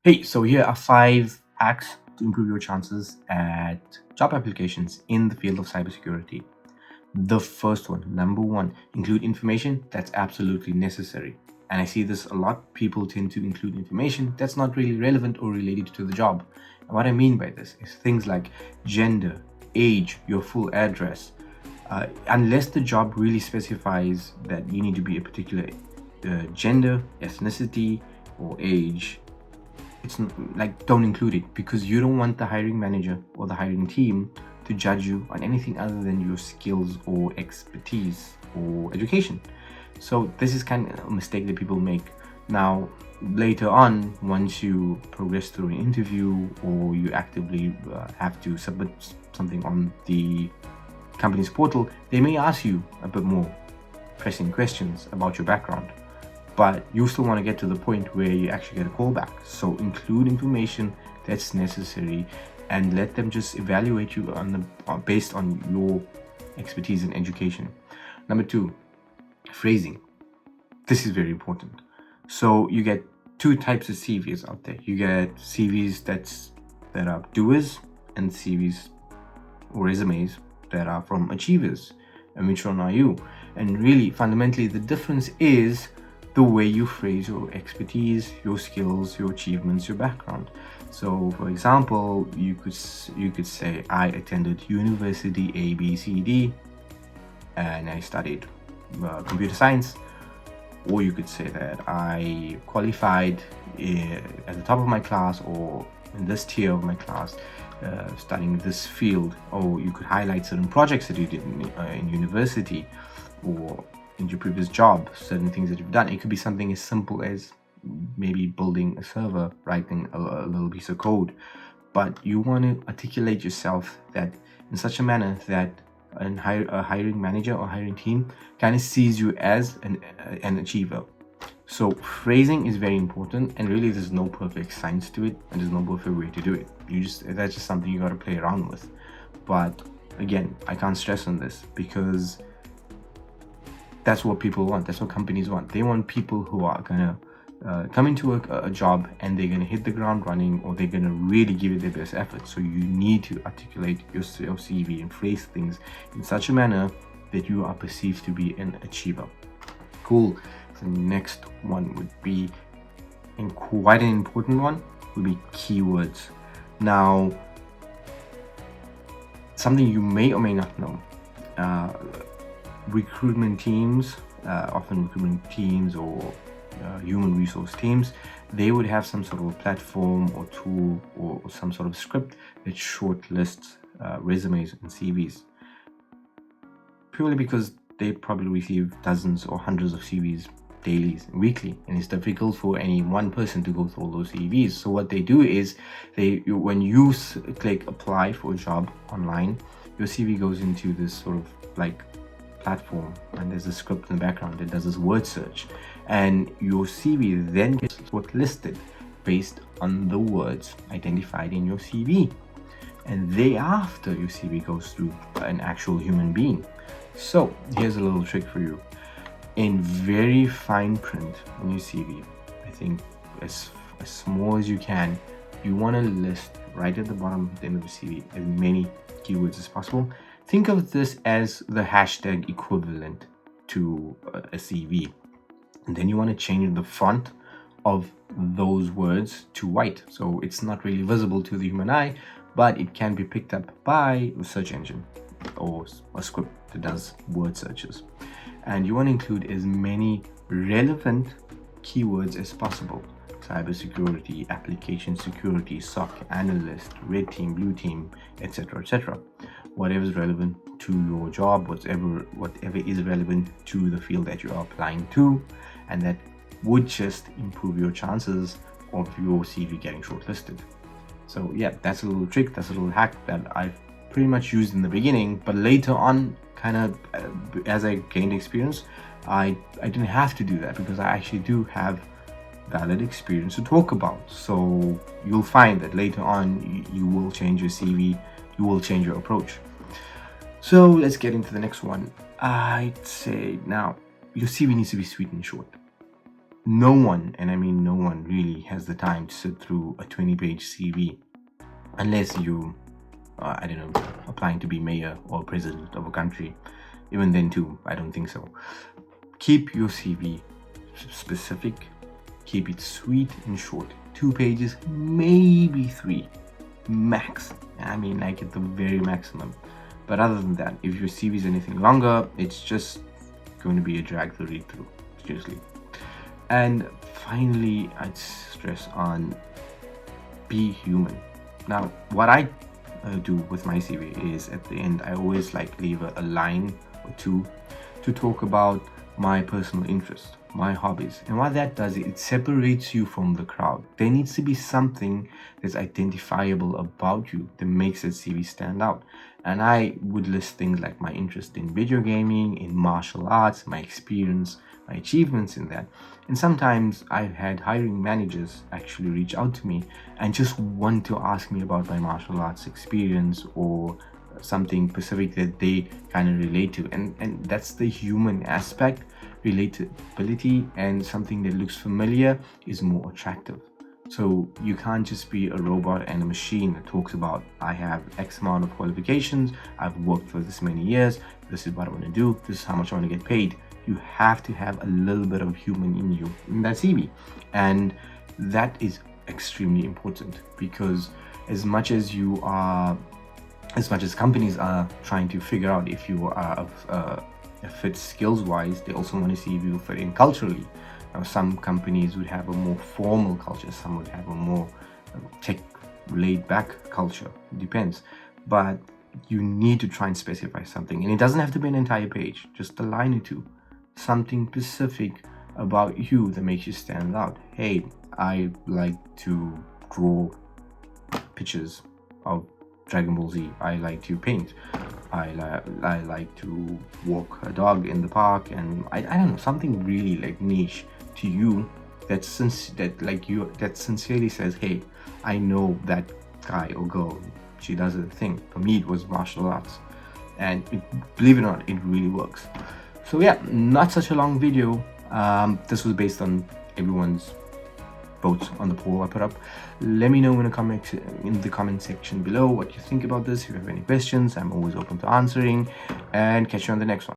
Hey, so here are 5 hacks to improve your chances at job applications in the field of cybersecurity. The first one, number one, include information that's absolutely necessary. And I see this a lot. People tend to include information that's not really relevant or related to the job. And what I mean by this is things like gender, age, your full address. Unless the job really specifies that you need to be a particular gender, ethnicity, or age, like, don't include it, because you don't want the hiring manager or the hiring team to judge you on anything other than your skills or expertise or education. So this is kind of a mistake that people make. Now, later on, once you progress through an interview or you actively have to submit something on the company's portal, they may ask you a bit more pressing questions about your background, but you still want to get to the point where you actually get a callback. So include information that's necessary and let them just evaluate you based on your expertise and education. Number two, phrasing. This is very important. So you get 2 types of CVs out there. You get CVs that are doers, and CVs or resumes that are from achievers. And which one are you? And really, fundamentally, the difference is the way you phrase your expertise, your skills, your achievements, your background. So, for example, you could say, I attended university ABCD and I studied computer science. Or you could say that I qualified at the top of my class or in this tier of my class, studying this field. Or you could highlight certain projects that you did in university or in your previous job, certain things that you've done. It could be something as simple as maybe building a server, writing a little piece of code. But you want to articulate yourself that in such a manner that a hiring manager or hiring team kind of sees you as an achiever. So phrasing is very important, and really there's no perfect science to it, and there's no perfect way to do it. That's just something you got to play around with. But again, I can't stress on this, because that's what people want. That's what companies want. They want people who are gonna come into a job and they're gonna hit the ground running, or they're gonna really give it their best effort. So you need to articulate your CV and phrase things in such a manner that you are perceived to be an achiever. Cool. The next one would be, and quite an important one, would be keywords. Now, something you may or may not know. Recruitment teams, often recruitment teams or human resource teams, they would have some sort of a platform or tool or some sort of script that shortlists resumes and CVs, purely because they probably receive dozens or hundreds of CVs daily and weekly, and it's difficult for any one person to go through all those CVs. So what they do is, when you click apply for a job online, your CV goes into this sort of like platform, and there's a script in the background that does this word search, and your CV then gets shortlisted based on the words identified in your CV, and thereafter your CV goes through an actual human being. So here's a little trick for you. In very fine print on your CV, I think as small as you can, you want to list right at the bottom, at the end of the CV, as many keywords as possible. Think of this as the hashtag equivalent to a CV. And then you want to change the font of those words to white, so it's not really visible to the human eye, but it can be picked up by a search engine or a script that does word searches. And you want to include as many relevant keywords as possible: cybersecurity, application security, SOC analyst, red team, blue team, etc., etc. Whatever is relevant to your job, whatever is relevant to the field that you are applying to, and that would just improve your chances of your CV getting shortlisted. So yeah, that's a little trick, that's a little hack that I've pretty much used in the beginning, but later on, kind of as I gained experience, I didn't have to do that, because I actually do have valid experience to talk about. So you'll find that later on you will change your CV, you will change your approach. So let's get into the next one. I'd say now your CV needs to be sweet and short. no one, and I mean no one, really has the time to sit through a 20-page CV unless you, I don't know, applying to be mayor or president of a country. Even then too, I don't think so. Keep your CV specific, keep it sweet and short. 2 pages, maybe 3 max. I mean, like at the very maximum. But other than that, if your CV is anything longer, it's just going to be a drag to read through, seriously. And finally, I'd stress on be human. Now, what I do with my CV is at the end, I always like leave a line or two to talk about my personal interests, my hobbies. And what that does, it separates you from the crowd. There needs to be something that's identifiable about you that makes that CV stand out. And I would list things like my interest in video gaming, in martial arts, my experience, my achievements in that. And sometimes I've had hiring managers actually reach out to me and just want to ask me about my martial arts experience or something specific that they kind of relate to, and that's the human aspect. Relatability and something that looks familiar is more attractive. So you can't just be a robot and a machine that talks about, I have X amount of qualifications, I've worked for this many years, this is what I want to do, this is how much I want to get paid. You have to have a little bit of human in you in that CV, and that is extremely important, because as much as companies are trying to figure out if you are a fit skills wise, they also want to see if you fit in culturally. Now, some companies would have a more formal culture, some would have a more tech laid back culture. It depends, but you need to try and specify something, and it doesn't have to be an entire page, just a line or two, something specific about you that makes you stand out. Hey, I like to draw pictures of Dragon Ball Z. I like to paint. I like to walk a dog in the park, and I don't know, something really like niche to you that sincerely says, hey, I know that guy or girl, she does a thing. For me, it was martial arts, and believe it or not, it really works. So yeah, not such a long video. This was based on everyone's votes on the poll I put up. Let me know in the comment section below what you think about this. If you have any questions, I'm always open to answering, and catch you on the next one.